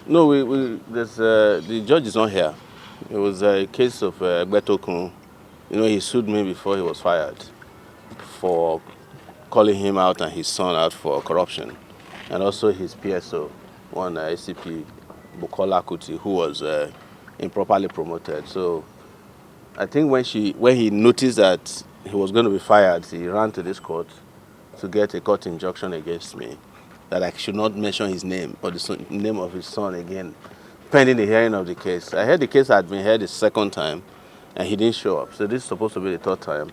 No, the judge is not here. It was a case of Betokun. He sued me before he was fired for calling him out and his son out for corruption, and also his PSO, one ACP, Bukola Kuti, who was improperly promoted. So I think when he noticed that he was going to be fired, he ran to this court to get a court injunction against me that I should not mention his name or the name of his son again, pending the hearing of the case. I heard the case had been heard the second time, and he didn't show up. So this is supposed to be the third time.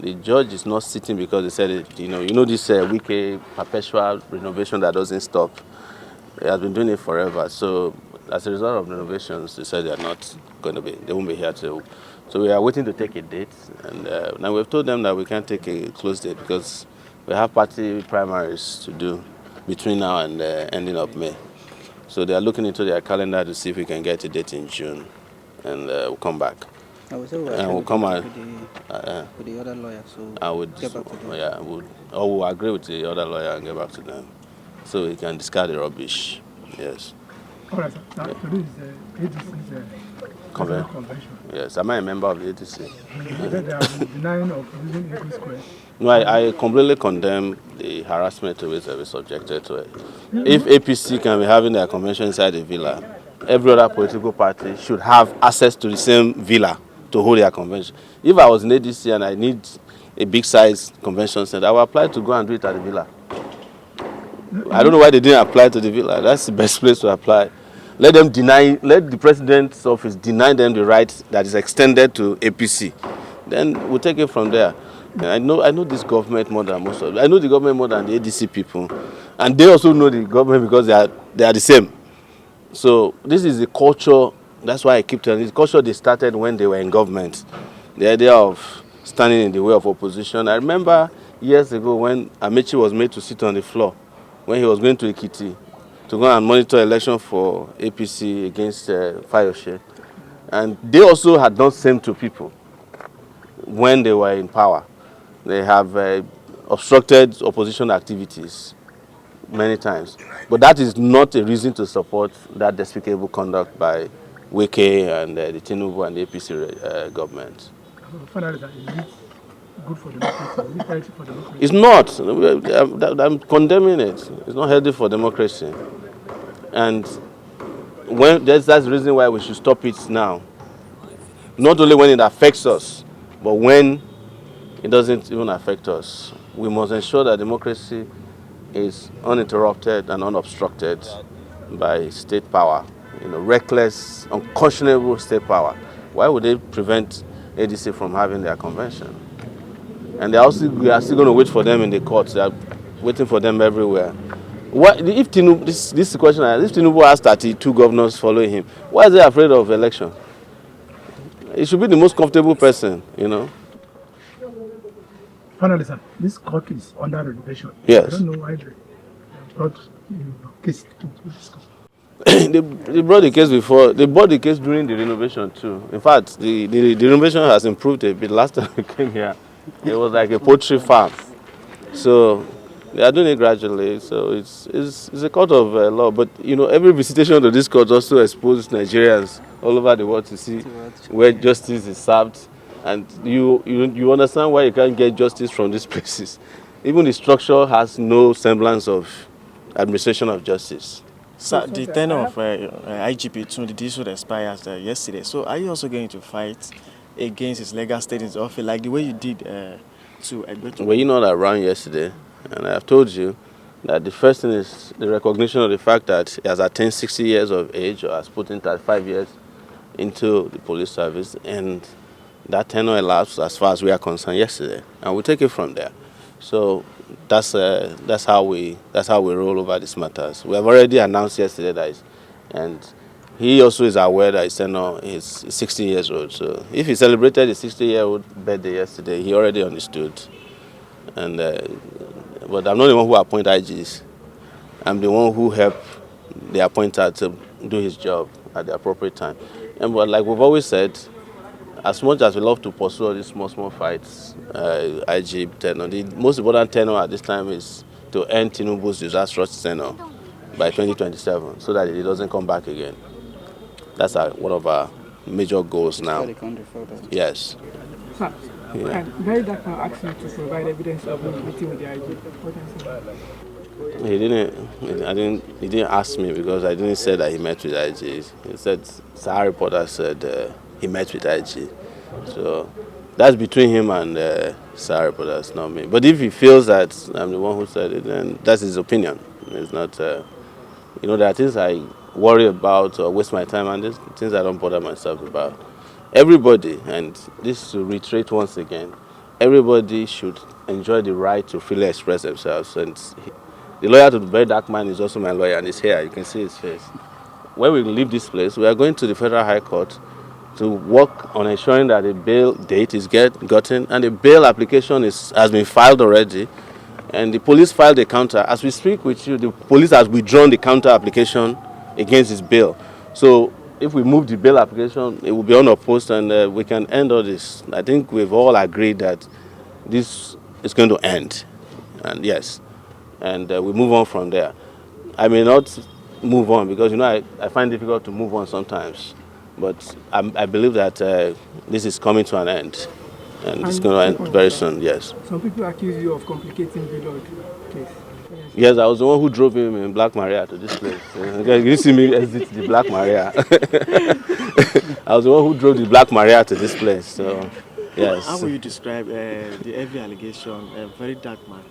The judge is not sitting because he said, this wiki perpetual renovation that doesn't stop. He has been doing it forever. So as a result of renovations, they said they won't be here till. So we are waiting to take a date, and now we've told them that we can't take a close date because we have party primaries to do between now and ending of May. So they are looking into their calendar to see if we can get a date in June, and we'll come back. And we'll come out with the other lawyer. So I would get back to them. Yeah, we'll agree with the other lawyer and get back to them, so we can discard the rubbish. Yes. All right, sir. Now, today is the ADC's convention. Yes, am I a member of the ADC? They have been denying of using Eagle Square. No, I completely condemn the harassment to which they were subjected to it. If APC can be having their convention inside the villa, every other political party should have access to the same villa to hold their convention. If I was in ADC and I need a big size convention center, I will apply to go and do it at the villa. I don't know why they didn't apply to the villa. That's the best place to apply. Let the president's office deny them the right that is extended to APC. Then we'll take it from there. I know this government more than most of them. I know the government more than the ADC people. And they also know the government because they are the same. So this is the culture, that's why I keep telling you, the culture they started when they were in government. The idea of standing in the way of opposition. I remember years ago when Amechi was made to sit on the floor, when he was going to Ekiti to go and monitor election for APC against Fayose. And they also had done the same to people when they were in power. They have obstructed opposition activities many times. But that is not a reason to support that despicable conduct by Wike and the Tinubu and the APC government. Finally, is it good for democracy? Is it healthy for democracy? It's not. I'm condemning it. It's not healthy for democracy. And that's the reason why we should stop it now. Not only when it affects us, but when it doesn't even affect us. We must ensure that democracy is uninterrupted and unobstructed by state power. Reckless, unconscionable state power. Why would they prevent ADC from having their convention? And we are still going to wait for them in the courts. They are waiting for them everywhere. If Tinubu, this is the question, if Tinubu has 32 governors following him, why is he afraid of election? He should be the most comfortable person, Finally, sir, this court is under renovation. Yes. I don't know why they brought the case to this court. They brought the case before. They brought the case during the renovation too. In fact, the renovation has improved a bit. Last time we came here, it was like a poultry farm. So they are doing it gradually. So it's a court of law. But every visitation to this court also exposes Nigerians all over the world to see where justice is served. And you understand why you can't get justice from these places. Even the structure has no semblance of administration of justice. Sir, the tenure of IGP Tinubu expires yesterday. So are you also going to fight against his legal status of it, like the way you did to Egbetu? Well, that ran yesterday, and I have told you that the first thing is the recognition of the fact that he has attained 60 years of age or has put in 35 years into the police service, and that tenure elapsed as far as we are concerned yesterday, and we'll take it from there. So that's how we roll over these matters. We have already announced yesterday that, and he also is aware that his tenure is 60 years old. So if he celebrated his 60-year-old birthday yesterday, he already understood. And but I'm not the one who appoint IGs. I'm the one who help the appointer to do his job at the appropriate time. And but like we've always said, as much as we love to pursue all these small fights, IG tenure, the most important tenure at this time is to end Tinubu's disastrous tenure. by 2027 so that it doesn't come back again. That's one of our major goals now. the country further. Yes. Sir, and very dark man asked you to provide evidence of the meeting with the IG. What can you say? He didn't ask me because I didn't say that he met with IG. He said, Sowore reporter said he met with IG. So that's between him and Sowore reporter, it's not me. But if he feels that I'm the one who said it, then that's his opinion. It's not, there are things I worry about or waste my time, and there's things I don't bother myself about. Everybody, and this to reiterate once again, everybody should enjoy the right to freely express themselves. And the lawyer to the very dark man is also my lawyer, and he's here. You can see his face. When we leave this place, we are going to the Federal High Court to work on ensuring that a bail date is gotten, and the bail application has been filed already. And the police filed a counter. As we speak with you, the police has withdrawn the counter application against his bail. So if we move the bail application, it will be unopposed, and we can end all this. I think we've all agreed that this is going to end. And yes, and we move on from there. I may not move on because, I find it difficult to move on sometimes. But I believe that this is coming to an end. And it's going to end very soon, yes. Some people accuse you of complicating the Lord case. Yes, I was the one who drove him in Black Maria to this place. You see me exit the Black Maria. I was the one who drove the Black Maria to this place. So, yes. How will you describe the heavy allegation, very dark man,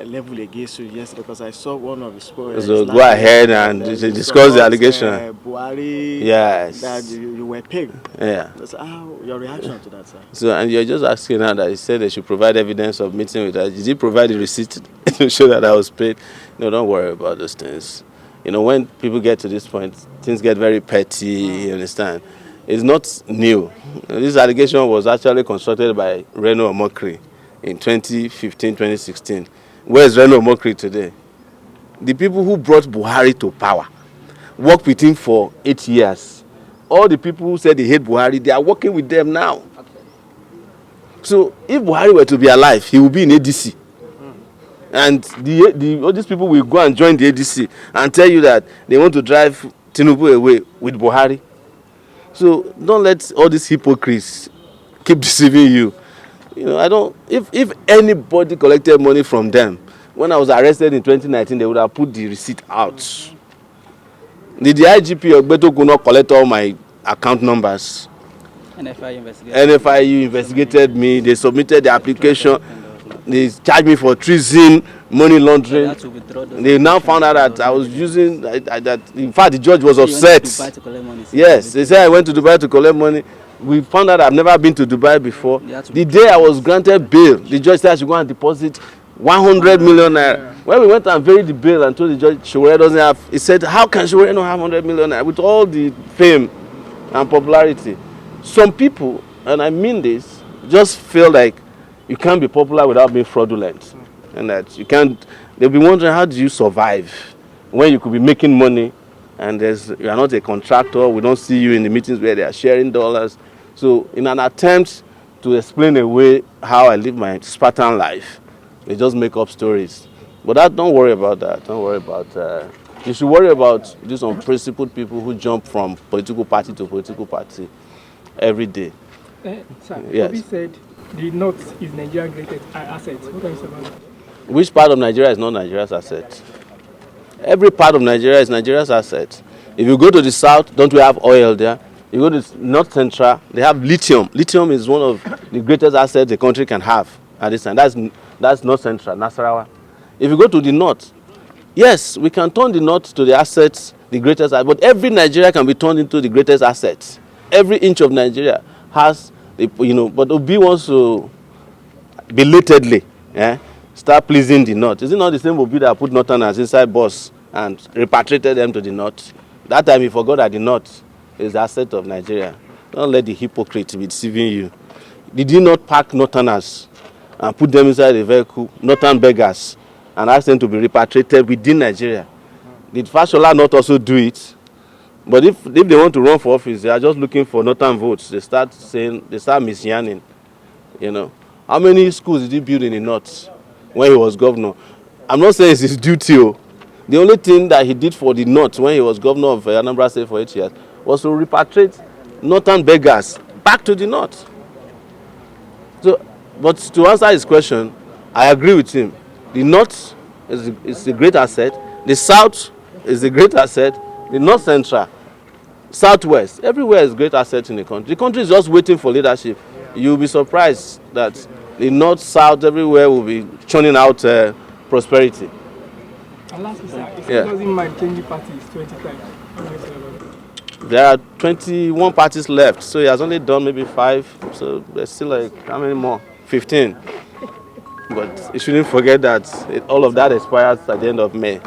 level against you yesterday? Because I saw one of his posts. So go ahead and discuss the allegation. Buhari, yes. That you were paid. Yeah. So how your reaction to that, sir? So, and you're just asking now that he said they should provide evidence of meeting with us. Did he provide the receipt to show that I was paid? No, don't worry about those things. When people get to this point, things get very petty, you understand? It's not new. This allegation was actually constructed by Reno Omokri in 2015, 2016. Where's Reno Omokri today? The people who brought Buhari to power worked with him for 8 years. All the people who said they hate Buhari, they are working with them now. So if Buhari were to be alive, he would be in ADC. And all these people will go and join the ADC and tell you that they want to drive Tinubu away with Buhari. So don't let all these hypocrites keep deceiving you. If anybody collected money from them, when I was arrested in 2019, they would have put the receipt out. Did the IGP of Beto not collect all my account numbers? NFIU investigated me. They submitted the application. They charged me for treason, money laundering. They now found out that I was using that. In fact, the judge was upset. Yes, they said I went to Dubai to collect money. We found out I've never been to Dubai before. The day I was granted bail, the judge said I should go and deposit 100 million naira. When we went and varied the bail and told the judge Sowore doesn't have, he said, how can Sowore not have 100 million naira with all the fame and popularity? Some people, and I mean this, just feel like you can't be popular without being fraudulent. And that you can't, they'll be wondering, how do you survive when you could be making money and you are not a contractor, we don't see you in the meetings where they are sharing dollars. So in an attempt to explain away how I live my Spartan life, they just make up stories. But don't worry about that. Don't worry about you should worry about these unprincipled people who jump from political party to political party every day. Sir, yes. Obi said the North is Nigeria's greatest asset. What can you say about that? Which part of Nigeria is not Nigeria's asset? Every part of Nigeria is Nigeria's asset. If you go to the south, don't we have oil there? You go to North Central, they have lithium. Lithium is one of the greatest assets the country can have at this time. That's North Central, Nasarawa. If you go to the north, yes, we can turn the north to the assets, the greatest asset, but every Nigeria can be turned into the greatest assets. Every inch of Nigeria has, but Obi wants to belatedly start pleasing the north. Is it not the same Obi that put northerners inside bus and repatriated them to the north? That time he forgot that the north is the asset of Nigeria. Don't let the hypocrite be deceiving you. Did he not pack northerners and put them inside the vehicle, northern beggars, and ask them to be repatriated within Nigeria? Did Fashola not also do it? But if they want to run for office, they are just looking for northern votes. They start misyanning. How many schools did he build in the north when he was governor? I'm not saying it's his duty, The only thing that he did for the North when he was governor of Anambra State for 8 years was to repatriate northern beggars back to the North. So, but to answer his question, I agree with him. The North is a great asset. The South is a great asset. The North Central, Southwest, everywhere is a great asset in the country. The country is just waiting for leadership. You'll be surprised that the North, South, everywhere will be churning out prosperity. And lastly, sir, if Yeah. he doesn't mind changing parties 20 times, what do you say about it? There are 21 parties left, so he has only done maybe 5. So there's still like, how many more? 15. But you shouldn't forget that all of that expires at the end of May.